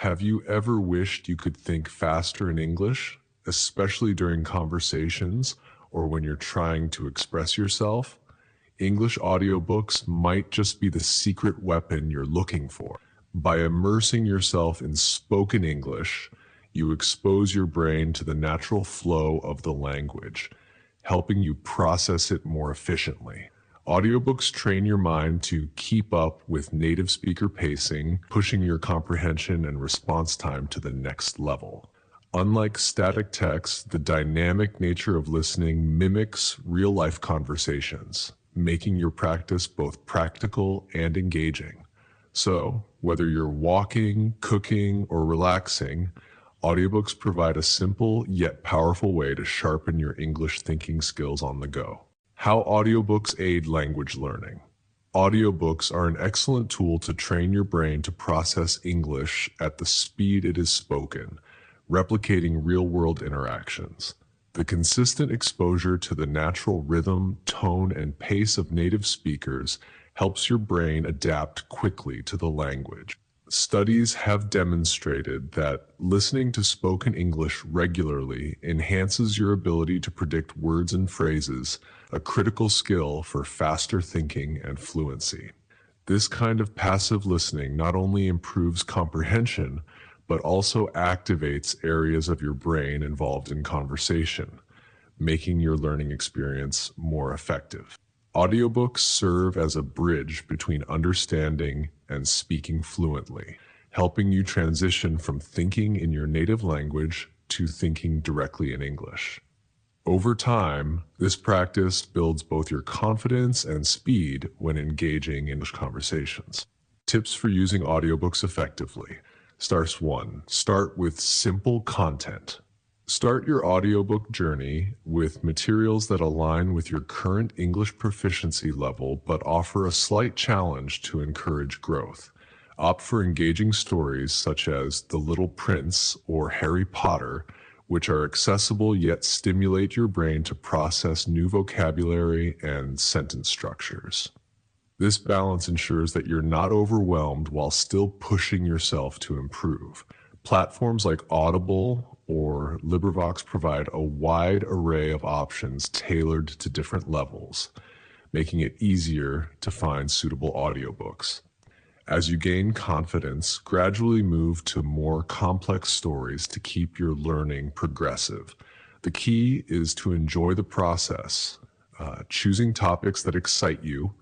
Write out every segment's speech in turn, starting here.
Have you ever wished you could think faster in English, especially during conversations or when you're trying to express yourself? English audiobooks might just be the secret weapon you're looking for. By immersing yourself in spoken English, you expose your brain to the natural flow of the language, helping you process it more efficiently. Audiobooks train your mind to keep up with native speaker pacing, pushing your comprehension and response time to the next level. Unlike static text, the dynamic nature of listening mimics real-life conversations, making your practice both practical and engaging. So, whether you're walking, cooking, or relaxing, audiobooks provide a simple yet powerful way to sharpen your English thinking skills on the go. How audiobooks aid language learning. Audiobooks are an excellent tool to train your brain to process English at the speed it is spoken, replicating real-world interactions. The consistent exposure to the natural rhythm, tone, and pace of native speakers helps your brain adapt quickly to the language. Studies have demonstrated that listening to spoken English regularly enhances your ability to predict words and phrases, a critical skill for faster thinking and fluency. This kind of passive listening not only improves comprehension, but also activates areas of your brain involved in conversation, making your learning experience more effective. Audiobooks serve as a bridge between understanding and speaking fluently, helping you transition from thinking in your native language to thinking directly in English. Over time, this practice builds both your confidence and speed when engaging in English conversations. Tips for using audiobooks effectively. Start with simple content. Start your audiobook journey with materials that align with your current English proficiency level but offer a slight challenge to encourage growth. Opt for engaging stories such as The Little Prince or Harry Potter, which are accessible yet stimulate your brain to process new vocabulary and sentence structures. This balance ensures that you're not overwhelmed while still pushing yourself to improve. Platforms like Audible or LibriVox provide a wide array of options tailored to different levels, making it easier to find suitable audiobooks. As you gain confidence, gradually move to more complex stories to keep your learning progressive. The key is to enjoy the process. Choosing topics that excite you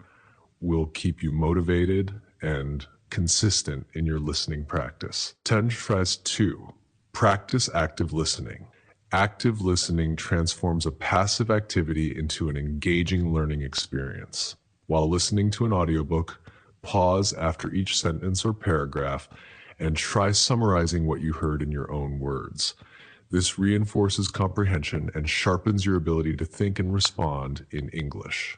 will keep you motivated and consistent in your listening practice. Transcripts 2. Practice active listening. Active listening transforms a passive activity into an engaging learning experience. While listening to an audiobook, pause after each sentence or paragraph and try summarizing what you heard in your own words. This reinforces comprehension and sharpens your ability to think and respond in English.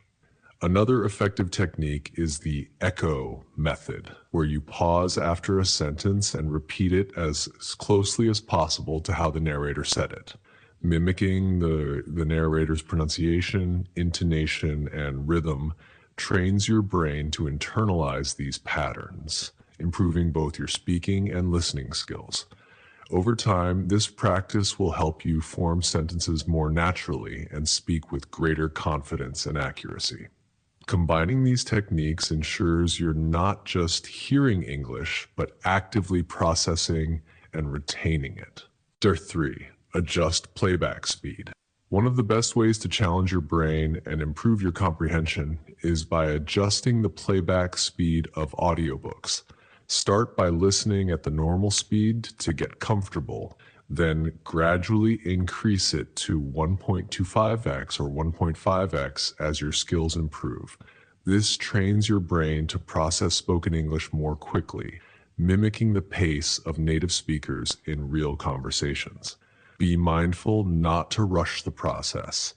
Another effective technique is the echo method, where you pause after a sentence and repeat it as closely as possible to how the narrator said it. Mimicking the narrator's pronunciation, intonation, and rhythm trains your brain to internalize these patterns, improving both your speaking and listening skills. Over time, this practice will help you form sentences more naturally and speak with greater confidence and accuracy. Combining these techniques ensures you're not just hearing English, but actively processing and retaining it. Step 3. Adjust playback speed. One of the best ways to challenge your brain and improve your comprehension is by adjusting the playback speed of audiobooks. Start by listening at the normal speed to get comfortable, then gradually increase it to 1.25x or 1.5x as your skills improve. This trains your brain to process spoken English more quickly, mimicking the pace of native speakers in real conversations. Be mindful not to rush the process.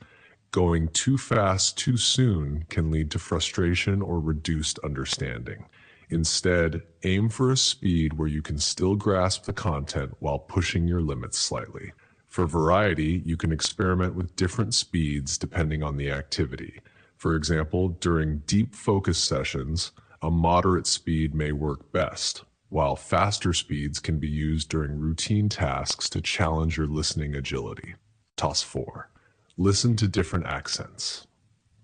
Going too fast too soon can lead to frustration or reduced understanding. Instead, aim for a speed where you can still grasp the content while pushing your limits slightly. For variety, you can experiment with different speeds depending on the activity. For example, during deep focus sessions, a moderate speed may work best. while faster speeds can be used during routine tasks to challenge your listening agility. Toss 4. Listen to different accents.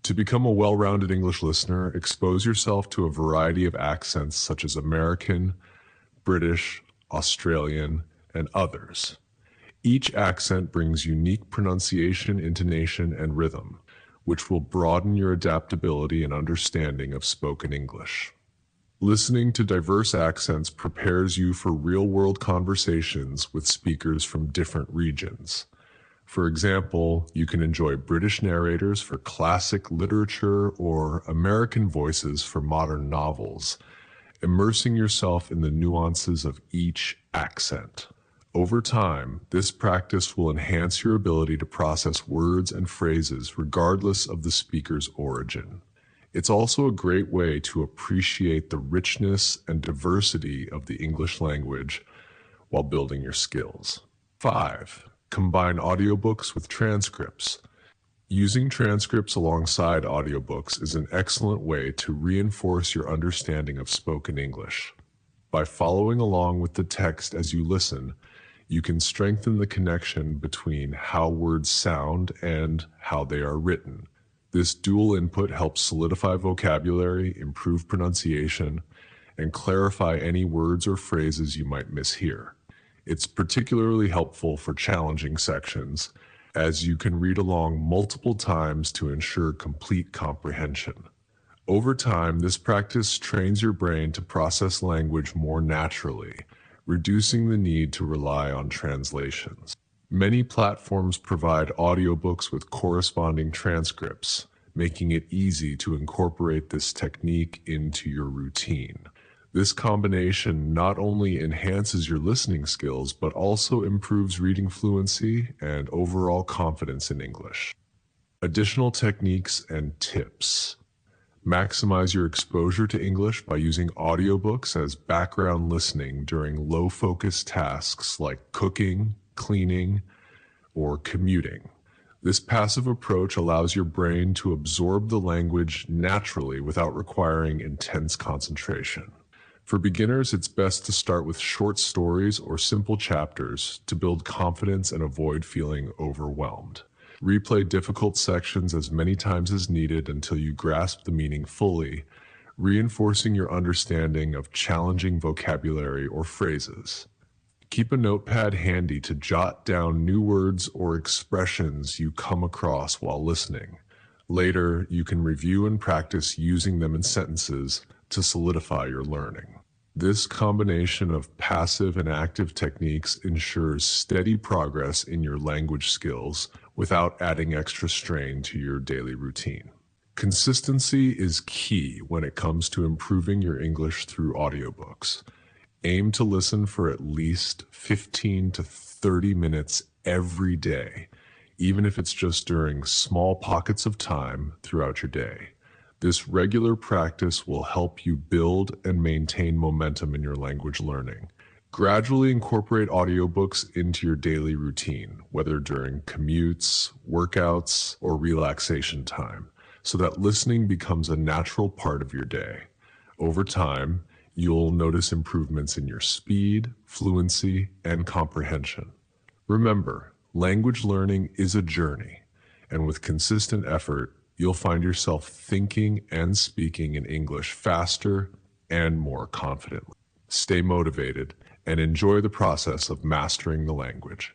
To become a well-rounded English listener, expose yourself to a variety of accents such as American, British, Australian, and others. Each accent brings unique pronunciation, intonation, and rhythm, which will broaden your adaptability and understanding of spoken English. Listening to diverse accents prepares you for real-world conversations with speakers from different regions. For example, you can enjoy British narrators for classic literature or American voices for modern novels, immersing yourself in the nuances of each accent. Over time, this practice will enhance your ability to process words and phrases regardless of the speaker's origin. It's also a great way to appreciate the richness and diversity of the English language while building your skills. 5. Combine audiobooks with transcripts. Using transcripts alongside audiobooks is an excellent way to reinforce your understanding of spoken English. By following along with the text as you listen, you can strengthen the connection between how words sound and how they are written. This dual input helps solidify vocabulary, improve pronunciation, and clarify any words or phrases you might mishear. It's particularly helpful for challenging sections, as you can read along multiple times to ensure complete comprehension. Over time, this practice trains your brain to process language more naturally, reducing the need to rely on translations. Many platforms provide audiobooks with corresponding transcripts, making it easy to incorporate this technique into your routine. This combination not only enhances your listening skills, but also improves reading fluency and overall confidence in English. Additional techniques and tips. Maximize your exposure to English by using audiobooks as background listening during low-focus tasks like cooking, cleaning, or commuting. This passive approach allows your brain to absorb the language naturally without requiring intense concentration. For beginners, it's best to start with short stories or simple chapters to build confidence and avoid feeling overwhelmed. Replay difficult sections as many times as needed until you grasp the meaning fully, reinforcing your understanding of challenging vocabulary or phrases. Keep a notepad handy to jot down new words or expressions you come across while listening. Later, you can review and practice using them in sentences to solidify your learning. This combination of passive and active techniques ensures steady progress in your language skills without adding extra strain to your daily routine. Consistency is key when it comes to improving your English through audiobooks. Aim to listen for at least 15 to 30 minutes every day, even if it's just during small pockets of time throughout your day. This regular practice will help you build and maintain momentum in your language learning. Gradually incorporate audiobooks into your daily routine, whether during commutes, workouts, or relaxation time, so that listening becomes a natural part of your day. Over time, you'll notice improvements in your speed, fluency, and comprehension. Remember, language learning is a journey, and with consistent effort, you'll find yourself thinking and speaking in English faster and more confidently. Stay motivated and enjoy the process of mastering the language.